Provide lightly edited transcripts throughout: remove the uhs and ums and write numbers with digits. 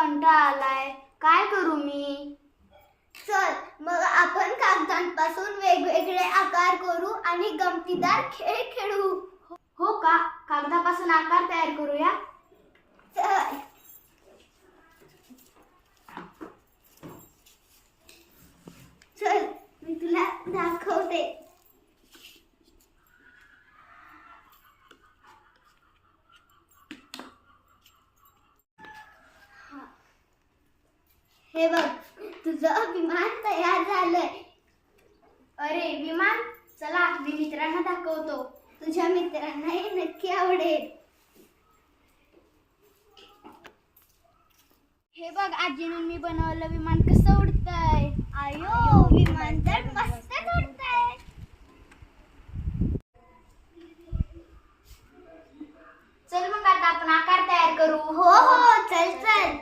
कंटाळा आलाय, काय करू मी? चल मग आपण कागदांपासून वेगवेगळे आकार करू आणि गमतीदार खेळ खेळू. हो का? कागदापासून आकार तयार करूया. चल चल मी तुला दाखवते. हे बघ, तुझं विमान तयार झालंय. अरे विमान, चला मी मित्रांना दाखवतो. तुझ्या मित्रांना हे नक्की आवडेल. हे बघ आजीनं मी बनवलं विमान कसं उडतंय. आयो, विमान तर मस्त उडतंय. चल मग आता आपण आकार तयार करू. हो हो, चल चल.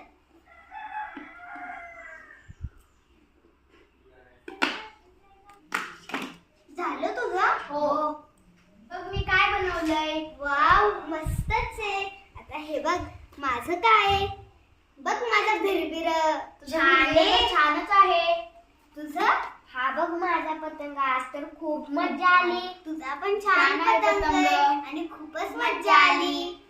झालं तुझं? हो. बघ मी काय बनवलंय. वाव, मस्तच आहे. आता हे बघ माझं काय आहे. बघ माझं भिरभिर. छान आहे, छानच आहे. तुझं? हा बघ माझा पतंग, आज तर खूप मजा आली. तुझा पण छान छान आहे पतंग आहे पतंग. आणि खूपच मज्जा आली.